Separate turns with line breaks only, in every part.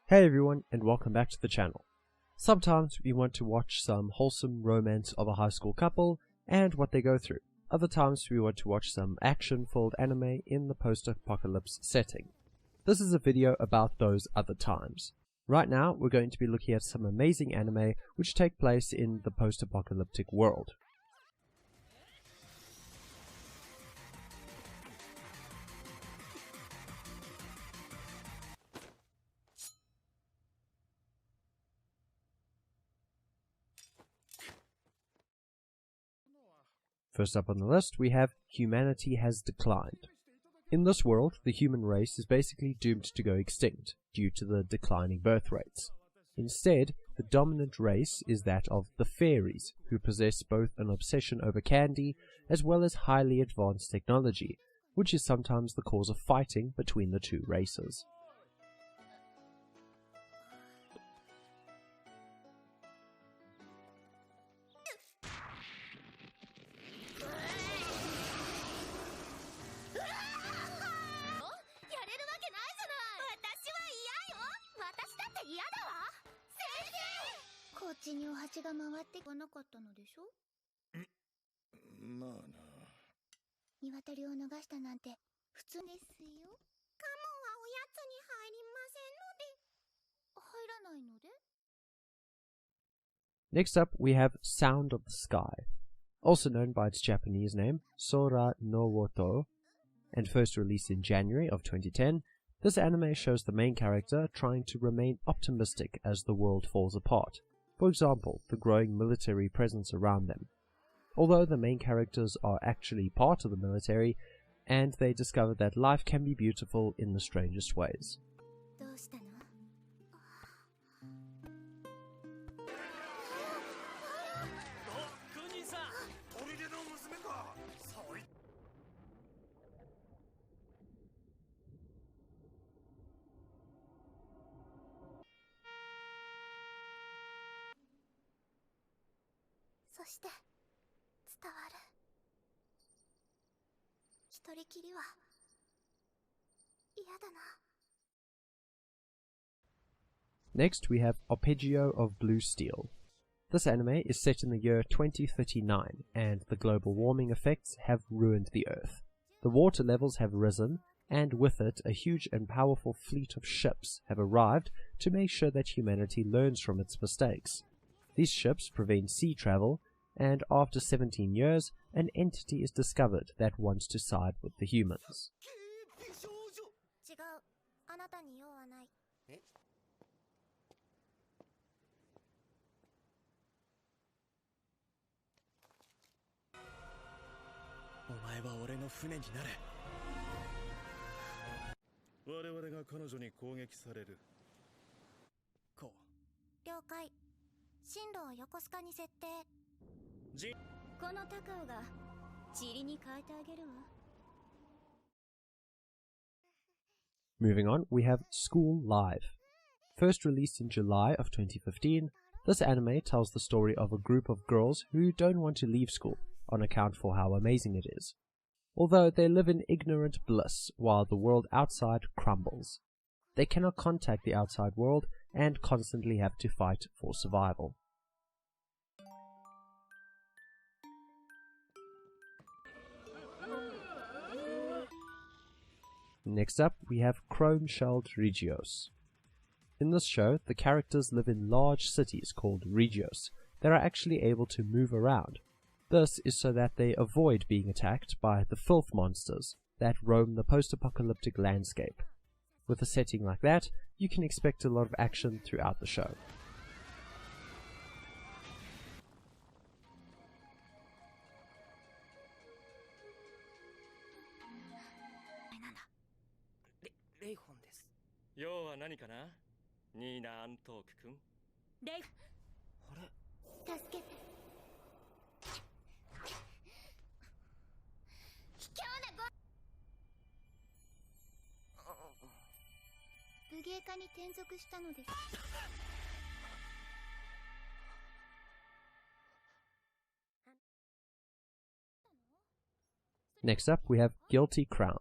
Hey everyone, and welcome back to the channel. Sometimes we want to watch some wholesome romance of a high school couple and what they go through. Other times we want to watch some action-filled anime in the post-apocalypse setting. This is a video about those other times. Right now we're going to be looking at some amazing anime which take place in the post-apocalyptic world. First up on the list, we have Humanity Has Declined. In this world, the human race is basically doomed to go extinct due to the declining birth rates. Instead, the dominant race is that of the fairies, who possess both an obsession over candy as well as highly advanced technology, which is sometimes the cause of fighting between the two races. Next up, we have Sound of the Sky, also known by its Japanese name, Sora no Woto, and first released in January of 2010. This anime shows the main character trying to remain optimistic as the world falls apart. For example, the growing military presence around them. Although the main characters are actually part of the military, and they discover that life can be beautiful in the strangest ways. Next, we have Apeggio of Blue Steel. This anime is set in the year 2039, and the global warming effects have ruined the Earth. The water levels have risen, and with it, a huge and powerful fleet of ships have arrived to make sure that humanity learns from its mistakes. These ships prevent sea travel, and after 17 years, an entity is discovered that wants to side with the humans. Moving on, we have School Live. First released in July of 2015, this anime tells the story of a group of girls who don't want to leave school on account for how amazing it is, although they live in ignorant bliss while the world outside crumbles. They cannot contact the outside world and constantly have to fight for survival. Next up, we have Chrome-Shelled Regios. In this show, the characters live in large cities called Regios that are actually able to move around. This is so that they avoid being attacked by the filth monsters that roam the post-apocalyptic landscape. With a setting like that, you can expect a lot of action throughout the show. Next up, we have Guilty Crown.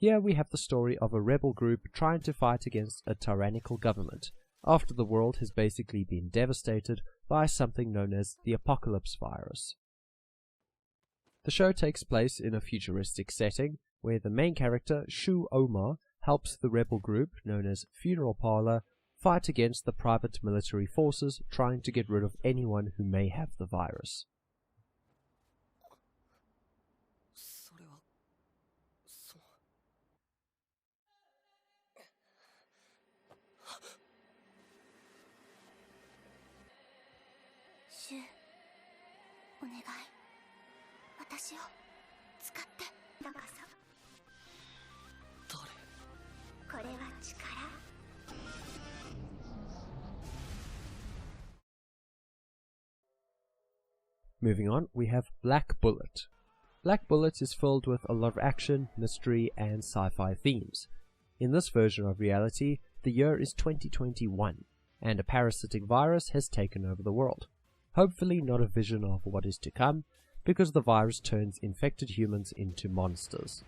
Here we have the story of a rebel group trying to fight against a tyrannical government, after the world has basically been devastated by something known as the Apocalypse virus. The show takes place in a futuristic setting, where the main character, Shu Omar, helps the rebel group, known as Funeral Parlor, fight against the private military forces trying to get rid of anyone who may have the virus. Moving on, we have Black Bullet. Black Bullet is filled with a lot of action, mystery, and sci-fi themes. In this version of reality, the year is 2021, and a parasitic virus has taken over the world. Hopefully not a vision of what is to come, because the virus turns infected humans into monsters.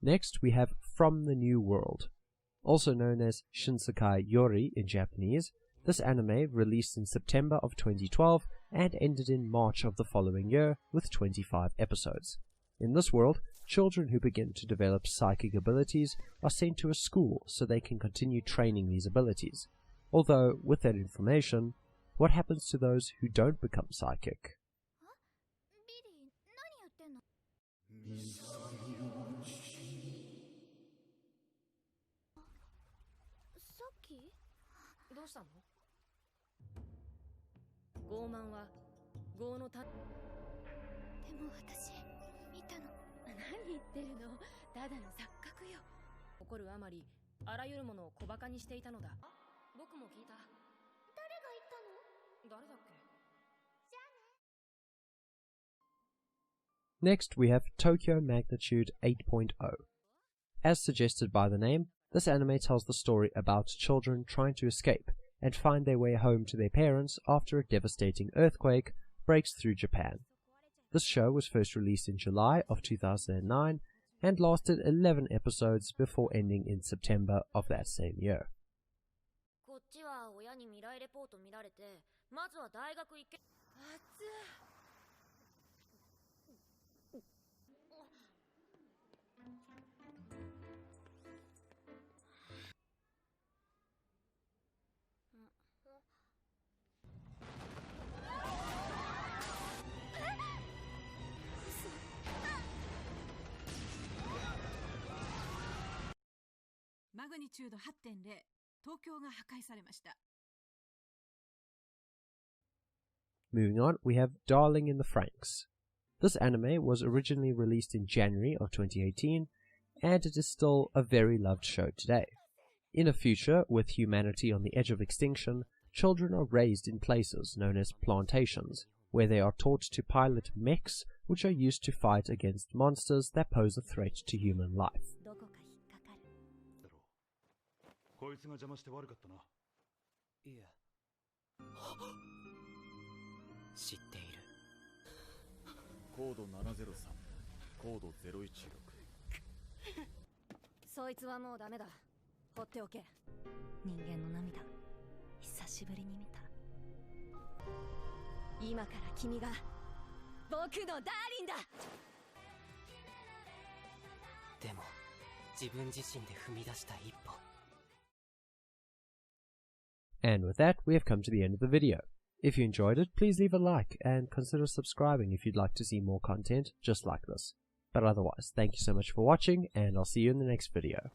Next we have From the New World. Also known as Shinsekai Yori in Japanese, this anime released in September of 2012 and ended in March of the following year with 25 episodes. In this world, children who begin to develop psychic abilities are sent to a school so they can continue training these abilities. Although, with that information, what happens to those who don't become psychic? Next we have Tokyo Magnitude 8.0. As suggested by the name, this anime tells the story about children trying to escape and find their way home to their parents after a devastating earthquake breaks through Japan. This show was first released in July of 2009 and lasted 11 episodes before ending in September of that same year. Moving on, we have Darling in the Franxx. This anime was originally released in January of 2018, and it is still a very loved show today. In a future with humanity on the edge of extinction, children are raised in places known as plantations, where they are taught to pilot mechs which are used to fight against monsters that pose a threat to human life. And with that, we have come to the end of the video. If you enjoyed it, please leave a like and consider subscribing if you'd like to see more content just like this. But otherwise, thank you so much for watching, and I'll see you in the next video.